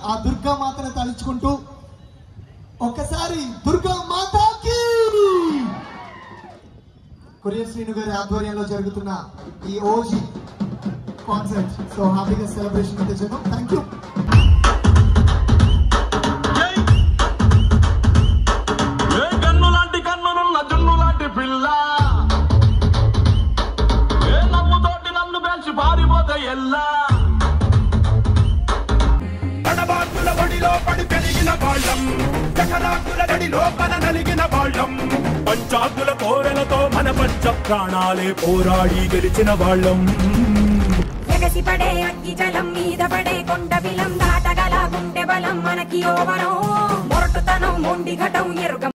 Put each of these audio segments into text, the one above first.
ఆ దుర్గా మాతను తలుచుకుంటూ ఒక్కసారి దుర్గా మాతాకి కొరియర్ శ్రీను గారి ఆధ్వర్యంలో జరుగుతున్న ఈ ఓజీ కాన్సర్ట్ సో హ్యాపీగా సెలబ్రేషన్ అయితే చేద్దాం. Thank you. కన్ను లాంటి కన్నునున్న జున్ను లాంటి పిల్ల ఏ నవ్వుతోటి నన్ను పేల్చి పారిపోతే ఎల్లా తడబాటుల బడిలో పడి పెరిగిన వాళ్ళం చకరాకుల గడిలో పన నలిగిన వాళ్ళం పంచాకుల కోరలతో మన పంచ ప్రాణాలే పోరాడి గెలిచిన వాళ్ళం ఎగసి పడే అగ్గి జలం మీద పడే కొండ విలం దాటగల గుండె బలం మనకి ఓవరం మొరటుతనం మొండి ఘటం ఎరుగం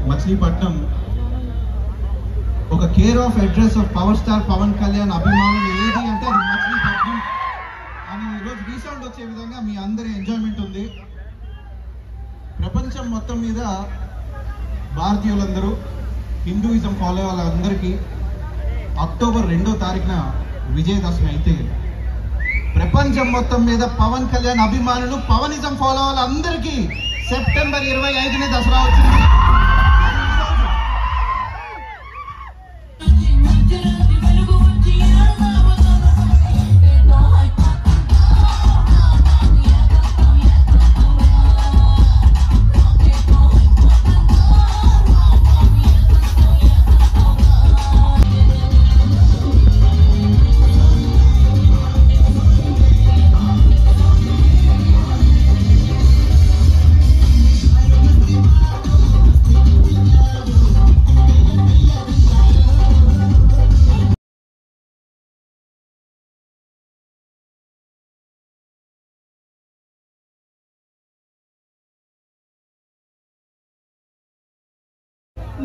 మచిలీపట్నం ఒక care of address of power star Pawan Kalyan అభిమానులు ఏది అంటే అది మచిలీపట్నం అని ఈరోజు రీసౌండ్ వచ్చే విధంగా మీ అందరి ఎంజాయ్మెంట్ ఉంది. ప్రపంచం మొత్తం మీద భారతీయులందరూ హిందూయిజం ఫాలో వాళ్ళందరికీ అక్టోబర్ 2వ తారీఖున విజయదశమి అయితే ప్రపంచం మొత్తం మీద పవన్ కళ్యాణ్ అభిమానులు పవనిజం ఫాలో వాళ్ళందరికీ సెప్టెంబర్ 25న దసరా వచ్చింది.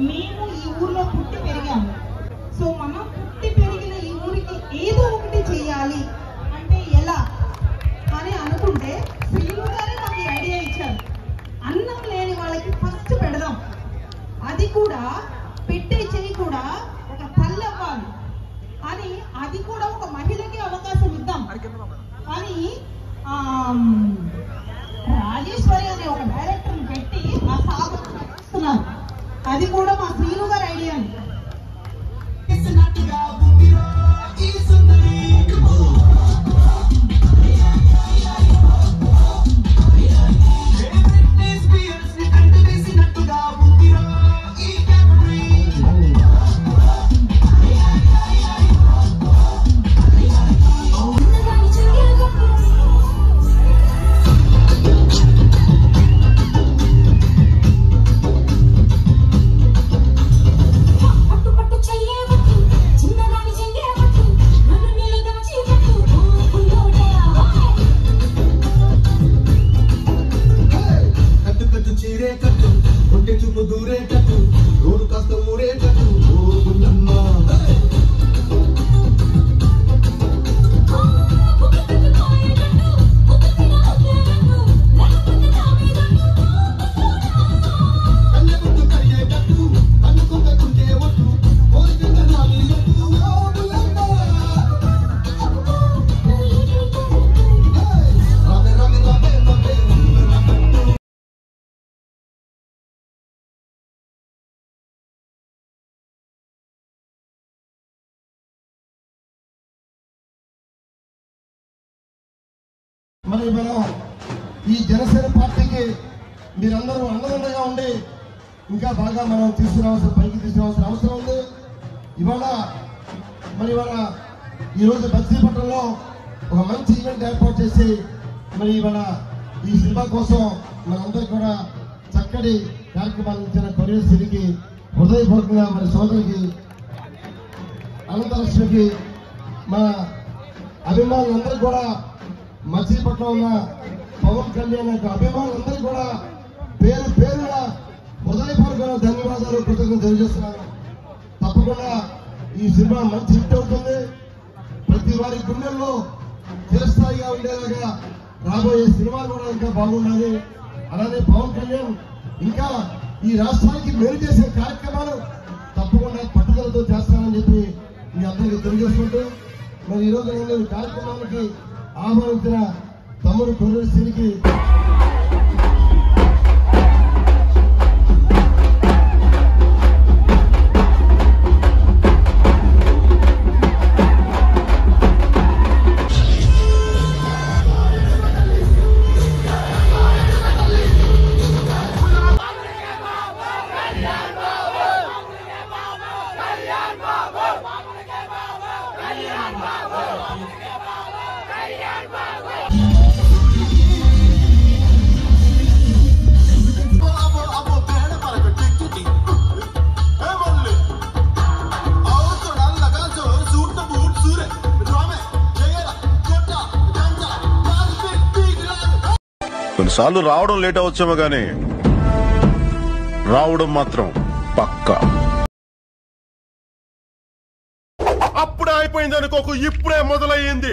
మేము ఈ ఊర్లో పుట్టి పెరిగాము. సో మనం పుట్టి పెరిగిన ఈ ఊరికి ఏదో ఒకటి చేయాలి అంటే ఎలా అని అనుకుంటే శ్రీను గారే మాకు ఐడియా ఇచ్చారు. అన్నం లేని వాళ్ళకి ఫస్ట్ పెడదాం, అది కూడా పెట్టే చెయ్యి కూడా ఒక తల్లి అవ్వాలి అని, అది కూడా ఒక మహిళకి అవకాశం ఇద్దాం అని రాజేశ్వరి అనే ఒక డైరెక్టర్ పెట్టి ఆ సాగును నడుస్తున్నారు. అది కూడా మా శ్రీను గారి ఐడియా. మరి ఈ జనసేన పార్టీకి మీరందరూ అండదండగా ఉండి ఇంకా బాగా మనం పైకి తీసుకురావాల్సిన అవసరం ఉంది. ఇవాళ ఈరోజు బస్సీపట్నంలో ఒక మంచి ఈవెంట్ ఏర్పాటు చేసి మరి ఇవాళ ఈ సినిమా కోసం మనందరూ కూడా చక్కటి కార్యక్రమాలు ఇచ్చిన కొరియర్ సిరికి హృదయపూర్వకంగా మరి సోదరికి అనంతలక్ష్మికి మన అభిమానులందరూ కూడా మచిలీపట్నం ఉన్న పవన్ కళ్యాణ్ యొక్క అభిమానులందరూ కూడా పేరు పేరున హృదయపూర్వకంగా ధన్యవాదాలు కృతజ్ఞతలు తెలియజేస్తున్నాను. తప్పకుండా ఈ సినిమా మంచి హిట్ అవుతుంది. ప్రతి వారి గుండెల్లో చిరస్థాయిగా ఉండేలాగా రాబోయే సినిమాలు కూడా ఇంకా బాగుండాలి. అలానే పవన్ కళ్యాణ్ ఇంకా ఈ రాష్ట్రానికి మేలు చేసే కార్యక్రమాలు తప్పకుండా పట్టుదలతో చేస్తానని చెప్పి మీ అందరికీ తెలియజేసుకుంటూ మరి ఈరోజు నేను ఈ కార్యక్రమానికి ఆహ్వానించిన తమ్ముడు కొర్రెల శ్రీకి కొన్నిసార్లు రావడం లేట్ అవచ్చేమో గానీ రావడం మాత్రం పక్కా. అప్పుడే అయిపోయింది అనుకోకు, ఇప్పుడే మొదలయ్యింది.